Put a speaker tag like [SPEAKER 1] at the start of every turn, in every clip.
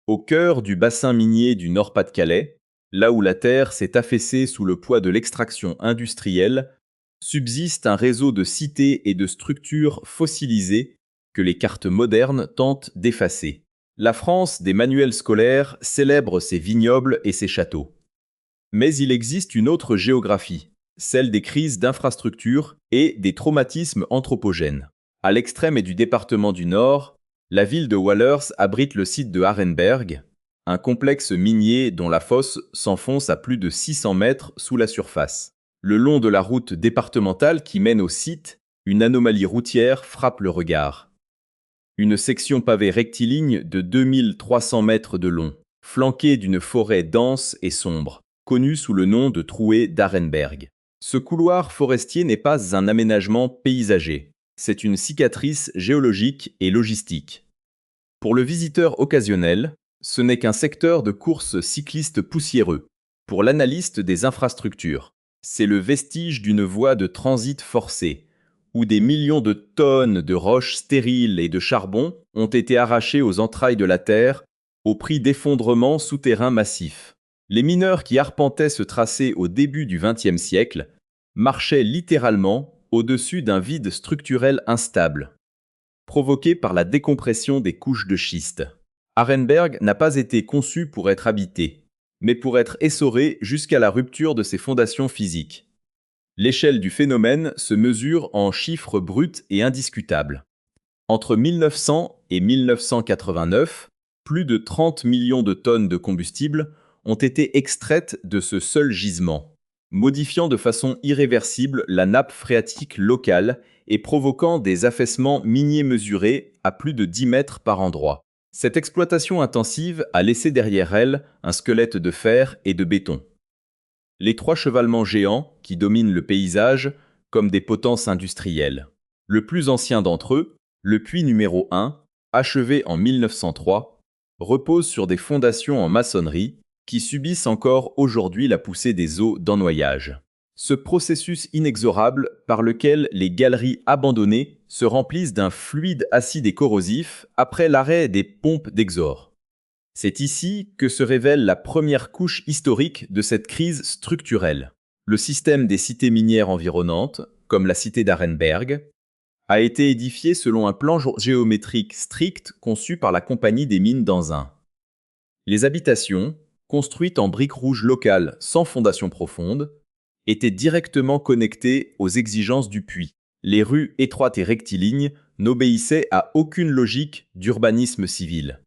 [SPEAKER 1] Au cœur du bassin minier du Nord-Pas-de-Calais, là où la terre s'est affaissée sous le poids de l'extraction industrielle, subsiste un réseau de cités et de structures fossilisées que les cartes modernes tentent d'effacer. La France des manuels scolaires célèbre ses vignobles et ses châteaux. Mais il existe une autre géographie, celle des crises d'infrastructures et des traumatismes anthropogènes. À l'extrême du département du Nord, la ville de Wallers abrite le site de Arenberg, un complexe minier dont la fosse s'enfonce à plus de 600 mètres sous la surface. Le long de la route départementale qui mène au site, une anomalie routière frappe le regard. Une section pavée rectiligne de 2300 mètres de long, flanquée d'une forêt dense et sombre, connue sous le nom de trouée d'Arenberg. Ce couloir forestier n'est pas un aménagement paysager, c'est une cicatrice géologique et logistique. Pour le visiteur occasionnel, ce n'est qu'un secteur de course cycliste poussiéreux. Pour l'analyste des infrastructures, c'est le vestige d'une voie de transit forcée, où des millions de tonnes de roches stériles et de charbon ont été arrachées aux entrailles de la Terre au prix d'effondrements souterrains massifs. Les mineurs qui arpentaient ce tracé au début du XXe siècle marchaient littéralement au-dessus d'un vide structurel instable, provoqué par la décompression des couches de schiste. Arenberg n'a pas été conçu pour être habité, mais pour être essoré jusqu'à la rupture de ses fondations physiques. L'échelle du phénomène se mesure en chiffres bruts et indiscutables. Entre 1900 et 1989, plus de 30 millions de tonnes de combustible ont été extraites de ce seul gisement, modifiant de façon irréversible la nappe phréatique locale et provoquant des affaissements miniers mesurés à plus de 10 mètres par endroit. Cette exploitation intensive a laissé derrière elle un squelette de fer et de béton. Les trois chevalements géants qui dominent le paysage comme des potences industrielles. Le plus ancien d'entre eux, le puits numéro 1, achevé en 1903, repose sur des fondations en maçonnerie qui subissent encore aujourd'hui la poussée des eaux d'ennoyage. Ce processus inexorable par lequel les galeries abandonnées se remplissent d'un fluide acide et corrosif après l'arrêt des pompes d'exor. C'est ici que se révèle la première couche historique de cette crise structurelle. Le système des cités minières environnantes, comme la cité d'Arenberg, a été édifié selon un plan géométrique strict conçu par la Compagnie des mines d'Anzin. Les habitations, construites en briques rouges locales sans fondation profonde, étaient directement connectées aux exigences du puits. Les rues étroites et rectilignes n'obéissaient à aucune logique d'urbanisme civil.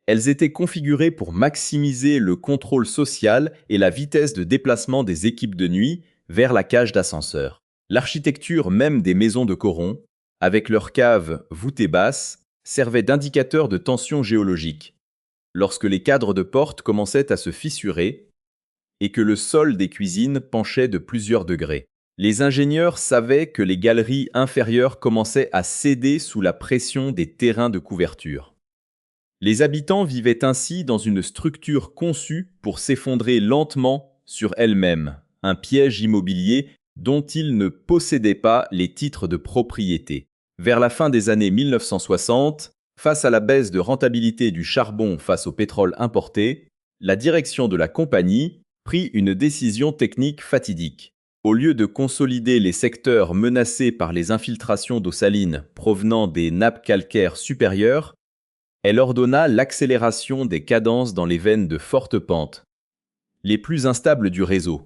[SPEAKER 1] Elles étaient configurées pour maximiser le contrôle social et la vitesse de déplacement des équipes de nuit vers la cage d'ascenseur. L'architecture même des maisons de Coron, avec leurs caves voûtées basses, servait d'indicateur de tension géologique. Lorsque les cadres de porte commençaient à se fissurer et que le sol des cuisines penchait de plusieurs degrés. Les ingénieurs savaient que les galeries inférieures commençaient à céder sous la pression des terrains de couverture. Les habitants vivaient ainsi dans une structure conçue pour s'effondrer lentement sur elle-même, un piège immobilier dont ils ne possédaient pas les titres de propriété. Vers la fin des années 1960, face à la baisse de rentabilité du charbon face au pétrole importé, la direction de la compagnie prit une décision technique fatidique. Au lieu de consolider les secteurs menacés par les infiltrations d'eau saline provenant des nappes calcaires supérieures, elle ordonna l'accélération des cadences dans les veines de forte pente, les plus instables du réseau.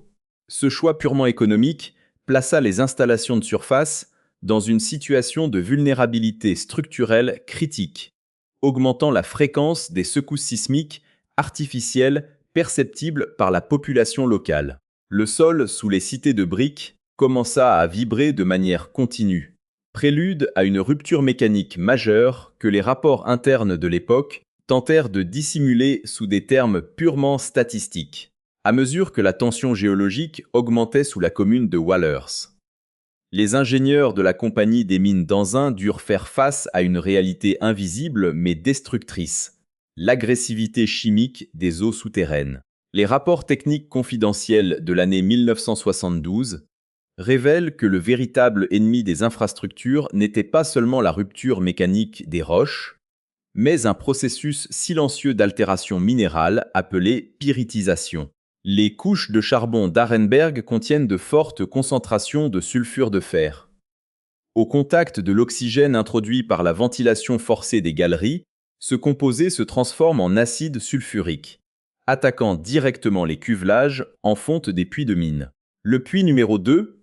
[SPEAKER 1] Ce choix purement économique plaça les installations de surface dans une situation de vulnérabilité structurelle critique, augmentant la fréquence des secousses sismiques artificielles perceptibles par la population locale. Le sol sous les cités de briques commença à vibrer de manière continue, prélude à une rupture mécanique majeure que les rapports internes de l'époque tentèrent de dissimuler sous des termes purement statistiques, à mesure que la tension géologique augmentait sous la commune de Wallers. Les ingénieurs de la Compagnie des mines d'Anzin durent faire face à une réalité invisible mais destructrice, l'agressivité chimique des eaux souterraines. Les rapports techniques confidentiels de l'année 1972 révèlent que le véritable ennemi des infrastructures n'était pas seulement la rupture mécanique des roches, mais un processus silencieux d'altération minérale appelé pyritisation. Les couches de charbon d'Arenberg contiennent de fortes concentrations de sulfure de fer. Au contact de l'oxygène introduit par la ventilation forcée des galeries, ce composé se transforme en acide sulfurique, attaquant directement les cuvelages en fonte des puits de mine. Le puits numéro 2,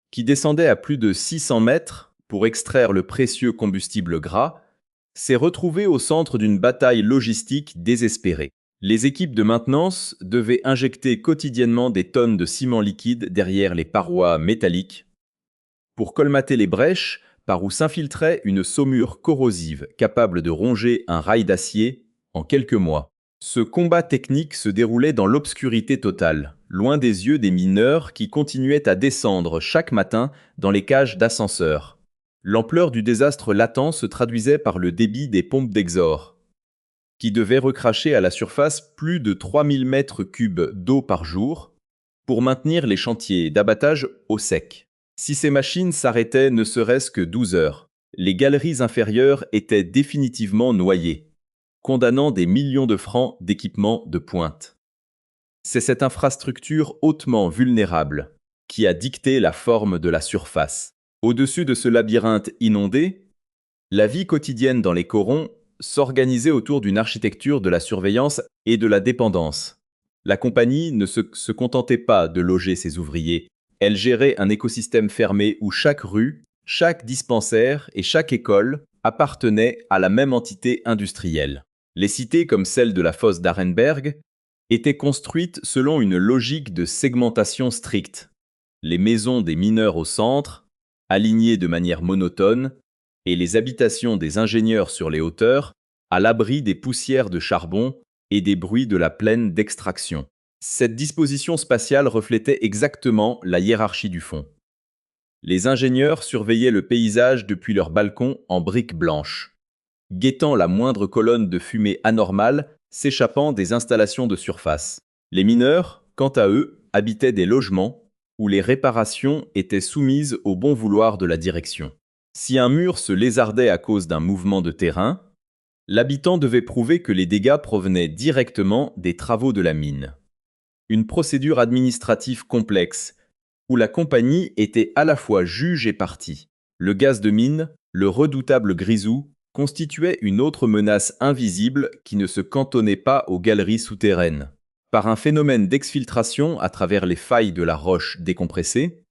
[SPEAKER 1] qui descendait à plus de 600 mètres pour extraire le précieux combustible gras, s'est retrouvé au centre d'une bataille logistique désespérée. Les équipes de maintenance devaient injecter quotidiennement des tonnes de ciment liquide derrière les parois métalliques pour colmater les brèches par où s'infiltrait une saumure corrosive capable de ronger un rail d'acier en quelques mois. Ce combat technique se déroulait dans l'obscurité totale, loin des yeux des mineurs qui continuaient à descendre chaque matin dans les cages d'ascenseurs. L'ampleur du désastre latent se traduisait par le débit des pompes d'exor, qui devaient recracher à la surface plus de 3000 mètres cubes d'eau par jour pour maintenir les chantiers d'abattage au sec. Si ces machines s'arrêtaient ne serait-ce que 12 heures, les galeries inférieures étaient définitivement noyées, condamnant des millions de francs d'équipements de pointe. C'est cette infrastructure hautement vulnérable qui a dicté la forme de la surface. Au-dessus de ce labyrinthe inondé, la vie quotidienne dans les corons s'organisait autour d'une architecture de la surveillance et de la dépendance. La compagnie ne se contentait pas de loger ses ouvriers. Elle gérait un écosystème fermé où chaque rue, chaque dispensaire et chaque école appartenaient à la même entité industrielle. Les cités, comme celle de la fosse d'Arenberg, étaient construites selon une logique de segmentation stricte. Les maisons des mineurs au centre, alignées de manière monotone, et les habitations des ingénieurs sur les hauteurs, à l'abri des poussières de charbon et des bruits de la plaine d'extraction. Cette disposition spatiale reflétait exactement la hiérarchie du fond. Les ingénieurs surveillaient le paysage depuis leurs balcons en briques blanches, guettant la moindre colonne de fumée anormale s'échappant des installations de surface. Les mineurs, quant à eux, habitaient des logements où les réparations étaient soumises au bon vouloir de la direction. Si un mur se lézardait à cause d'un mouvement de terrain, l'habitant devait prouver que les dégâts provenaient directement des travaux de la mine. Une procédure administrative complexe, où la compagnie était à la fois juge et partie. Le gaz de mine, le redoutable grisou, constituait une autre menace invisible qui ne se cantonnait pas aux galeries souterraines. Par un phénomène d'exfiltration à travers les failles de la roche décompressée,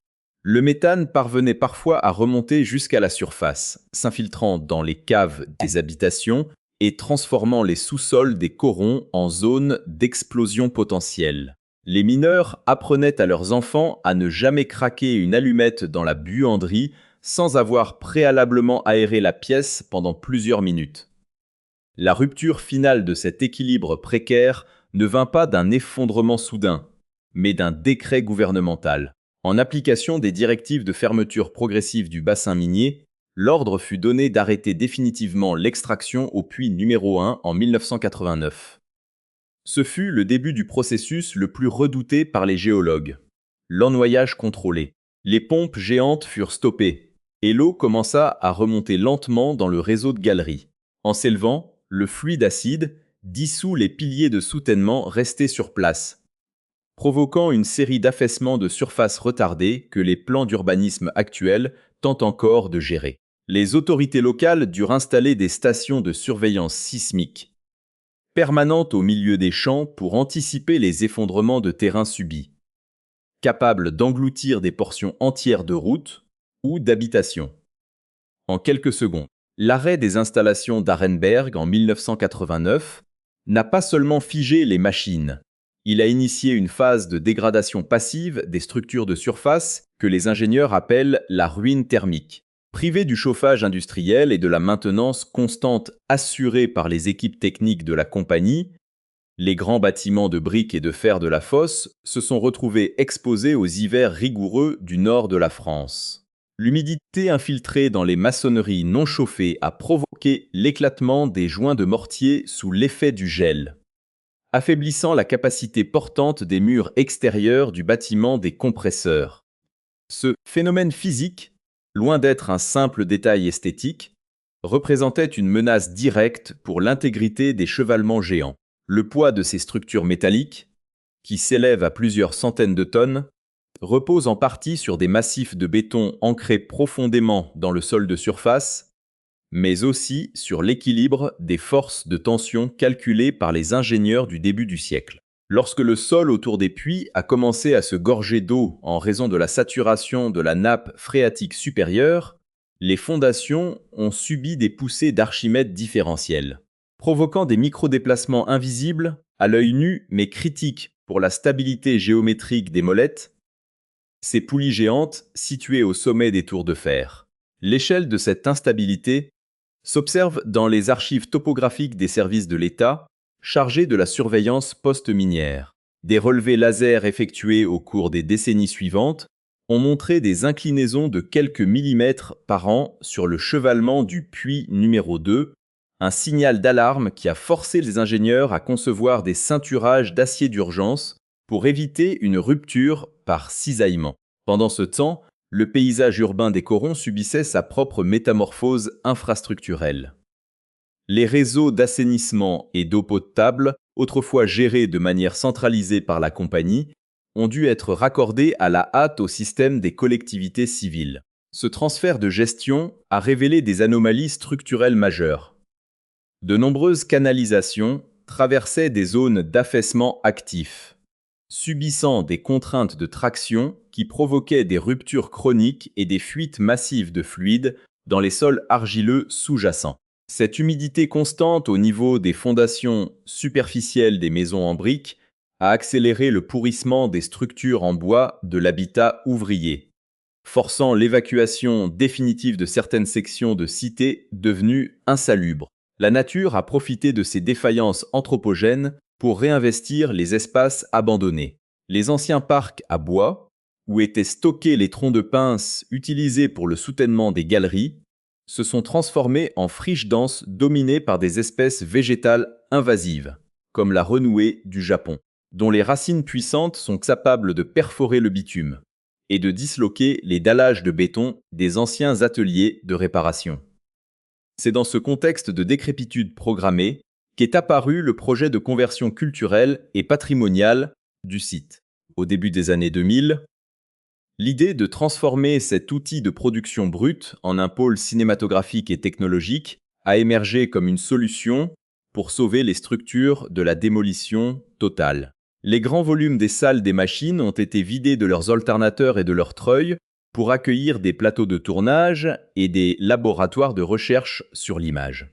[SPEAKER 1] le méthane parvenait parfois à remonter jusqu'à la surface, s'infiltrant dans les caves des habitations et transformant les sous-sols des corons en zones d'explosion potentielle. Les mineurs apprenaient à leurs enfants à ne jamais craquer une allumette dans la buanderie sans avoir préalablement aéré la pièce pendant plusieurs minutes. La rupture finale de cet équilibre précaire ne vint pas d'un effondrement soudain, mais d'un décret gouvernemental. En application des directives de fermeture progressive du bassin minier, l'ordre fut donné d'arrêter définitivement l'extraction au puits numéro 1 en 1989. Ce fut le début du processus le plus redouté par les géologues, l'ennoyage contrôlé. Les pompes géantes furent stoppées, et l'eau commença à remonter lentement dans le réseau de galeries. En s'élevant, le fluide acide dissout les piliers de soutènement restés sur place, provoquant une série d'affaissements de surface retardés que les plans d'urbanisme actuels tentent encore de gérer. Les autorités locales durent installer des stations de surveillance sismique, permanentes au milieu des champs pour anticiper les effondrements de terrain subis, capables d'engloutir des portions entières de routes ou d'habitations. En quelques secondes, l'arrêt des installations d'Arenberg en 1989 n'a pas seulement figé les machines, il a initié une phase de dégradation passive des structures de surface que les ingénieurs appellent la ruine thermique. Privés du chauffage industriel et de la maintenance constante assurée par les équipes techniques de la compagnie, les grands bâtiments de briques et de fer de la fosse se sont retrouvés exposés aux hivers rigoureux du nord de la France. L'humidité infiltrée dans les maçonneries non chauffées a provoqué l'éclatement des joints de mortier sous l'effet du gel, affaiblissant la capacité portante des murs extérieurs du bâtiment des compresseurs. Ce phénomène physique, loin d'être un simple détail esthétique, représentaient une menace directe pour l'intégrité des chevalements géants. Le poids de ces structures métalliques, qui s'élèvent à plusieurs centaines de tonnes, repose en partie sur des massifs de béton ancrés profondément dans le sol de surface, mais aussi sur l'équilibre des forces de tension calculées par les ingénieurs du début du siècle. Lorsque le sol autour des puits a commencé à se gorger d'eau en raison de la saturation de la nappe phréatique supérieure, les fondations ont subi des poussées d'Archimède différentielles, provoquant des microdéplacements invisibles à l'œil nu mais critiques pour la stabilité géométrique des molettes, ces poulies géantes situées au sommet des tours de fer. L'échelle de cette instabilité s'observe dans les archives topographiques des services de l'État chargés de la surveillance post-minière. Des relevés laser effectués au cours des décennies suivantes ont montré des inclinaisons de quelques millimètres par an sur le chevalement du puits numéro 2, un signal d'alarme qui a forcé les ingénieurs à concevoir des ceinturages d'acier d'urgence pour éviter une rupture par cisaillement. Pendant ce temps, le paysage urbain des corons subissait sa propre métamorphose infrastructurelle. Les réseaux d'assainissement et d'eau potable, autrefois gérés de manière centralisée par la compagnie, ont dû être raccordés à la hâte au système des collectivités civiles. Ce transfert de gestion a révélé des anomalies structurelles majeures. De nombreuses canalisations traversaient des zones d'affaissement actif, subissant des contraintes de traction qui provoquaient des ruptures chroniques et des fuites massives de fluides dans les sols argileux sous-jacents. Cette humidité constante au niveau des fondations superficielles des maisons en briques a accéléré le pourrissement des structures en bois de l'habitat ouvrier, forçant l'évacuation définitive de certaines sections de cités devenues insalubres. La nature a profité de ces défaillances anthropogènes pour réinvestir les espaces abandonnés. Les anciens parcs à bois, où étaient stockés les troncs de pince utilisés pour le soutènement des galeries, se sont transformés en friches denses dominées par des espèces végétales invasives, comme la renouée du Japon, dont les racines puissantes sont capables de perforer le bitume et de disloquer les dallages de béton des anciens ateliers de réparation. C'est dans ce contexte de décrépitude programmée qu'est apparu le projet de conversion culturelle et patrimoniale du site. Au début des années 2000, l'idée de transformer cet outil de production brute en un pôle cinématographique et technologique a émergé comme une solution pour sauver les structures de la démolition totale. Les grands volumes des salles des machines ont été vidés de leurs alternateurs et de leurs treuils pour accueillir des plateaux de tournage et des laboratoires de recherche sur l'image.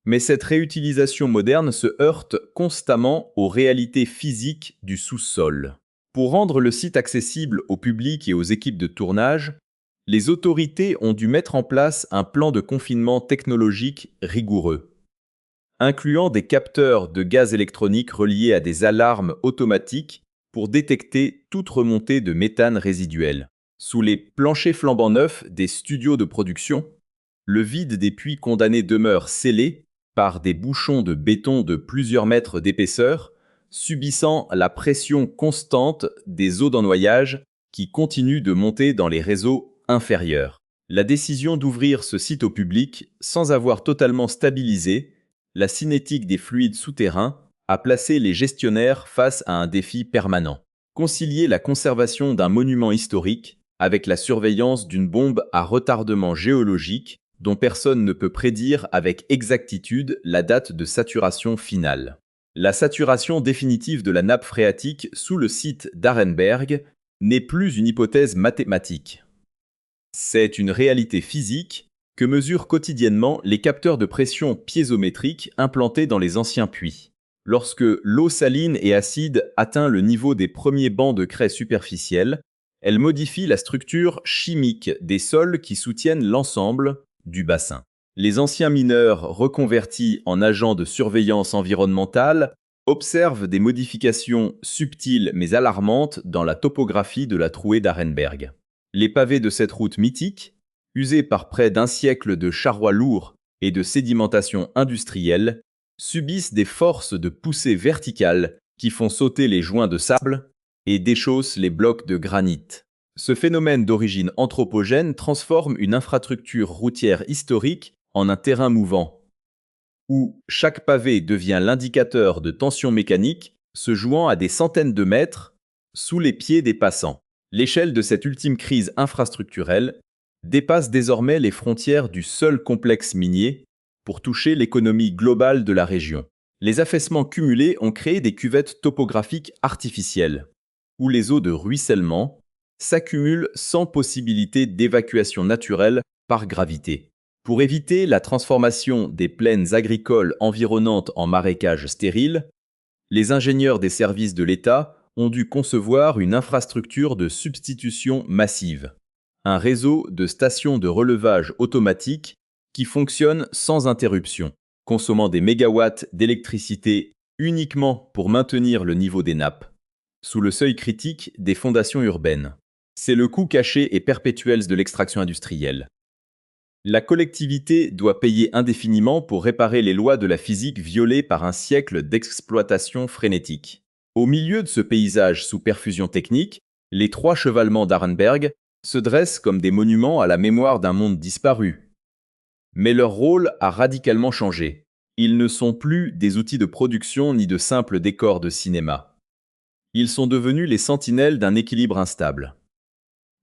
[SPEAKER 1] Mais cette réutilisation moderne se heurte constamment aux réalités physiques du sous-sol. Pour rendre le site accessible au public et aux équipes de tournage, les autorités ont dû mettre en place un plan de confinement technologique rigoureux, incluant des capteurs de gaz électronique reliés à des alarmes automatiques pour détecter toute remontée de méthane résiduel. Sous les planchers flambant neufs des studios de production, le vide des puits condamnés demeure scellé par des bouchons de béton de plusieurs mètres d'épaisseur, subissant la pression constante des eaux d'ennoyage qui continuent de monter dans les réseaux inférieurs. La décision d'ouvrir ce site au public, sans avoir totalement stabilisé la cinétique des fluides souterrains, a placé les gestionnaires face à un défi permanent. Concilier la conservation d'un monument historique avec la surveillance d'une bombe à retardement géologique dont personne ne peut prédire avec exactitude la date de saturation finale. La saturation définitive de la nappe phréatique sous le site d'Arenberg n'est plus une hypothèse mathématique. C'est une réalité physique que mesurent quotidiennement les capteurs de pression piézométriques implantés dans les anciens puits. Lorsque l'eau saline et acide atteint le niveau des premiers bancs de craie superficielle, elle modifie la structure chimique des sols qui soutiennent l'ensemble du bassin. Les anciens mineurs reconvertis en agents de surveillance environnementale observent des modifications subtiles mais alarmantes dans la topographie de la trouée d'Arenberg. Les pavés de cette route mythique, usés par près d'un siècle de charrois lourds et de sédimentation industrielle, subissent des forces de poussée verticale qui font sauter les joints de sable et déchaussent les blocs de granit. Ce phénomène d'origine anthropogène transforme une infrastructure routière historique en un terrain mouvant, où chaque pavé devient l'indicateur de tension mécanique se jouant à des centaines de mètres sous les pieds des passants. L'échelle de cette ultime crise infrastructurelle dépasse désormais les frontières du seul complexe minier pour toucher l'économie globale de la région. Les affaissements cumulés ont créé des cuvettes topographiques artificielles, où les eaux de ruissellement s'accumulent sans possibilité d'évacuation naturelle par gravité. Pour éviter la transformation des plaines agricoles environnantes en marécages stériles, les ingénieurs des services de l'État ont dû concevoir une infrastructure de substitution massive, un réseau de stations de relevage automatique qui fonctionne sans interruption, consommant des mégawatts d'électricité uniquement pour maintenir le niveau des nappes, sous le seuil critique des fondations urbaines. C'est le coût caché et perpétuel de l'extraction industrielle. La collectivité doit payer indéfiniment pour réparer les lois de la physique violées par un siècle d'exploitation frénétique. Au milieu de ce paysage sous perfusion technique, les 3 chevalements d'Arenberg se dressent comme des monuments à la mémoire d'un monde disparu. Mais leur rôle a radicalement changé. Ils ne sont plus des outils de production ni de simples décors de cinéma. Ils sont devenus les sentinelles d'un équilibre instable.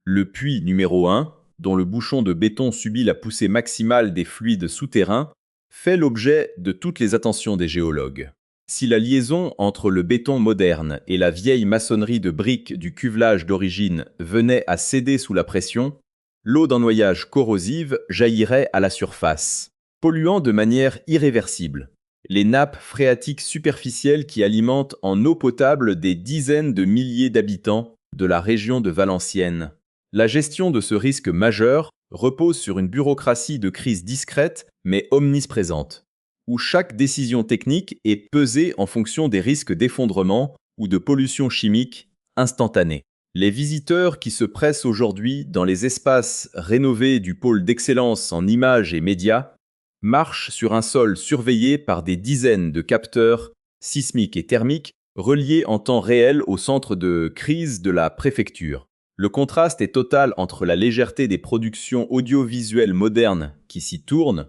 [SPEAKER 1] Le puits numéro 1, dont le bouchon de béton subit la poussée maximale des fluides souterrains, fait l'objet de toutes les attentions des géologues. Si la liaison entre le béton moderne et la vieille maçonnerie de briques du cuvelage d'origine venait à céder sous la pression, l'eau d'un noyage corrosive jaillirait à la surface, polluant de manière irréversible les nappes phréatiques superficielles qui alimentent en eau potable des dizaines de milliers d'habitants de la région de Valenciennes. La gestion de ce risque majeur repose sur une bureaucratie de crise discrète mais omniprésente, où chaque décision technique est pesée en fonction des risques d'effondrement ou de pollution chimique instantanée. Les visiteurs qui se pressent aujourd'hui dans les espaces rénovés du pôle d'excellence en images et médias marchent sur un sol surveillé par des dizaines de capteurs sismiques et thermiques reliés en temps réel au centre de crise de la préfecture. Le contraste est total entre la légèreté des productions audiovisuelles modernes qui s'y tournent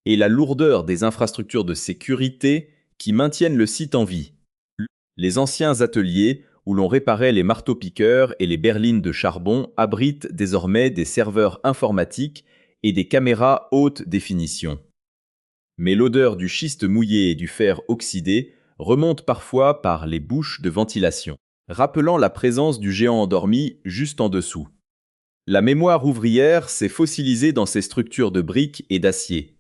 [SPEAKER 1] et la lourdeur des infrastructures de sécurité qui maintiennent le site en vie. Les anciens ateliers où l'on réparait les marteaux-piqueurs et les berlines de charbon abritent désormais des serveurs informatiques et des caméras haute définition. Mais l'odeur du schiste mouillé et du fer oxydé remonte parfois par les bouches de ventilation, rappelant la présence du géant endormi juste en dessous. La mémoire ouvrière s'est fossilisée dans ces structures de briques et d'acier.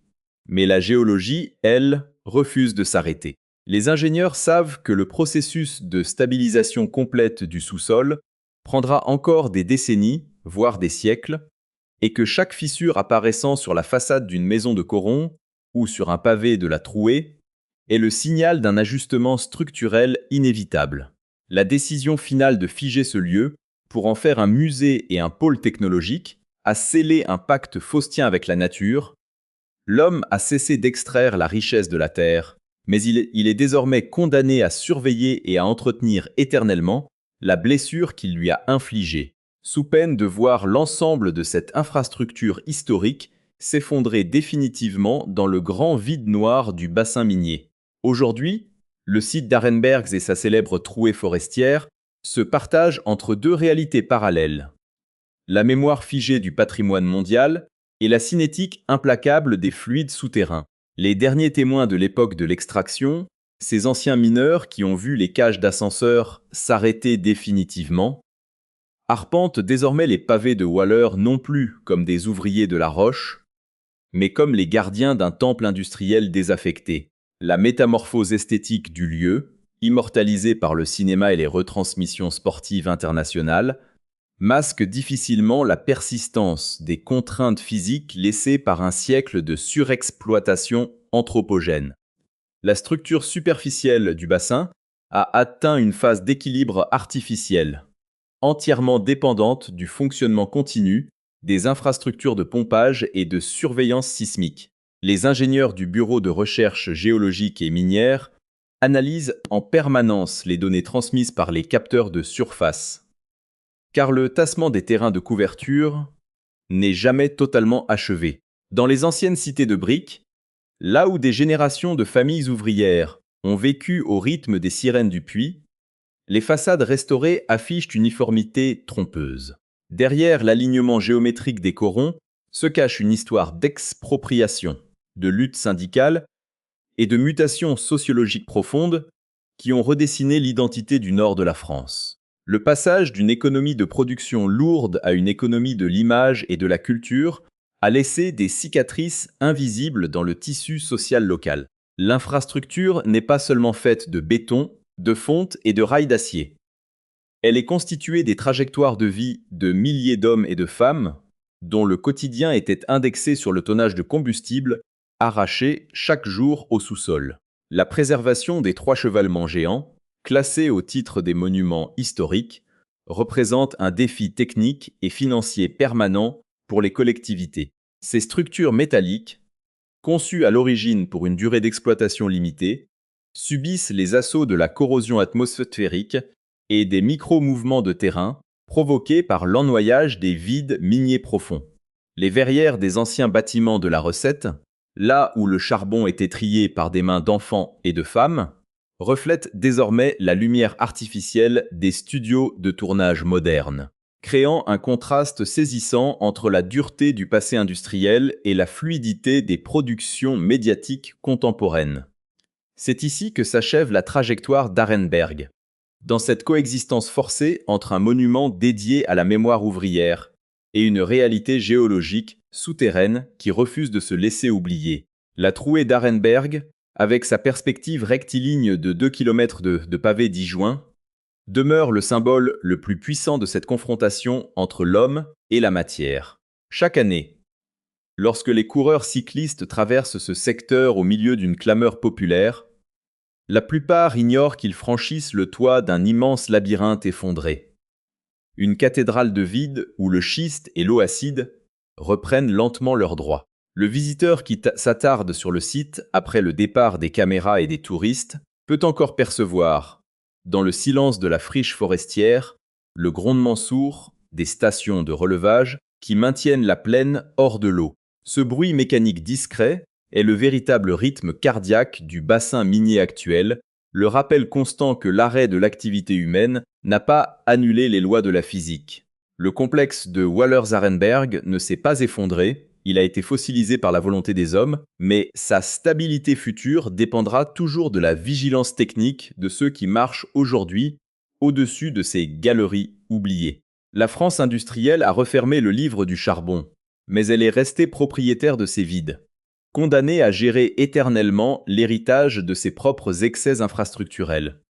[SPEAKER 1] Mais la géologie, elle, refuse de s'arrêter. Les ingénieurs savent que le processus de stabilisation complète du sous-sol prendra encore des décennies, voire des siècles, et que chaque fissure apparaissant sur la façade d'une maison de Coron ou sur un pavé de la Trouée est le signal d'un ajustement structurel inévitable. La décision finale de figer ce lieu pour en faire un musée et un pôle technologique a scellé un pacte faustien avec la nature. L'homme a cessé d'extraire la richesse de la terre, mais il est désormais condamné à surveiller et à entretenir éternellement la blessure qu'il lui a infligée, sous peine de voir l'ensemble de cette infrastructure historique s'effondrer définitivement dans le grand vide noir du bassin minier. Aujourd'hui, le site d'Arenberg et sa célèbre trouée forestière se partagent entre 2 réalités parallèles. La mémoire figée du patrimoine mondial et la cinétique implacable des fluides souterrains. Les derniers témoins de l'époque de l'extraction, ces anciens mineurs qui ont vu les cages d'ascenseurs s'arrêter définitivement, arpentent désormais les pavés de Waller non plus comme des ouvriers de la roche, mais comme les gardiens d'un temple industriel désaffecté. La métamorphose esthétique du lieu, immortalisée par le cinéma et les retransmissions sportives internationales, masque difficilement la persistance des contraintes physiques laissées par un siècle de surexploitation anthropogène. La structure superficielle du bassin a atteint une phase d'équilibre artificiel, entièrement dépendante du fonctionnement continu des infrastructures de pompage et de surveillance sismique. Les ingénieurs du Bureau de recherche géologique et minière analysent en permanence les données transmises par les capteurs de surface, car le tassement des terrains de couverture n'est jamais totalement achevé. Dans les anciennes cités de briques, là où des générations de familles ouvrières ont vécu au rythme des sirènes du puits, les façades restaurées affichent une uniformité trompeuse. Derrière l'alignement géométrique des corons se cache une histoire d'expropriation, de lutte syndicale et de mutations sociologiques profondes qui ont redessiné l'identité du nord de la France. Le passage d'une économie de production lourde à une économie de l'image et de la culture a laissé des cicatrices invisibles dans le tissu social local. L'infrastructure n'est pas seulement faite de béton, de fonte et de rails d'acier. Elle est constituée des trajectoires de vie de milliers d'hommes et de femmes dont le quotidien était indexé sur le tonnage de combustible arraché chaque jour au sous-sol. La préservation des trois chevalements géants, classés au titre des monuments historiques, représente un défi technique et financier permanent pour les collectivités. Ces structures métalliques, conçues à l'origine pour une durée d'exploitation limitée, subissent les assauts de la corrosion atmosphérique et des micro-mouvements de terrain provoqués par l'ennoyage des vides miniers profonds. Les verrières des anciens bâtiments de la recette, là où le charbon était trié par des mains d'enfants et de femmes, reflètent désormais la lumière artificielle des studios de tournage modernes, créant un contraste saisissant entre la dureté du passé industriel et la fluidité des productions médiatiques contemporaines. C'est ici que s'achève la trajectoire d'Arenberg, dans cette coexistence forcée entre un monument dédié à la mémoire ouvrière et une réalité géologique souterraine qui refuse de se laisser oublier. La trouée d'Arenberg, avec sa perspective rectiligne de 2 km de pavés disjoints, demeure le symbole le plus puissant de cette confrontation entre l'homme et la matière. Chaque année, lorsque les coureurs cyclistes traversent ce secteur au milieu d'une clameur populaire, la plupart ignorent qu'ils franchissent le toit d'un immense labyrinthe effondré. Une cathédrale de vide où le schiste et l'eau acide reprennent lentement leur droit. Le visiteur qui s'attarde sur le site après le départ des caméras et des touristes peut encore percevoir, dans le silence de la friche forestière, le grondement sourd des stations de relevage qui maintiennent la plaine hors de l'eau. Ce bruit mécanique discret est le véritable rythme cardiaque du bassin minier actuel, le rappel constant que l'arrêt de l'activité humaine n'a pas annulé les lois de la physique. Le complexe de Wallers-Arenberg ne s'est pas effondré, il a été fossilisé par la volonté des hommes, mais sa stabilité future dépendra toujours de la vigilance technique de ceux qui marchent aujourd'hui au-dessus de ces galeries oubliées. La France industrielle a refermé le livre du charbon, mais elle est restée propriétaire de ses vides, condamnée à gérer éternellement l'héritage de ses propres excès infrastructurels.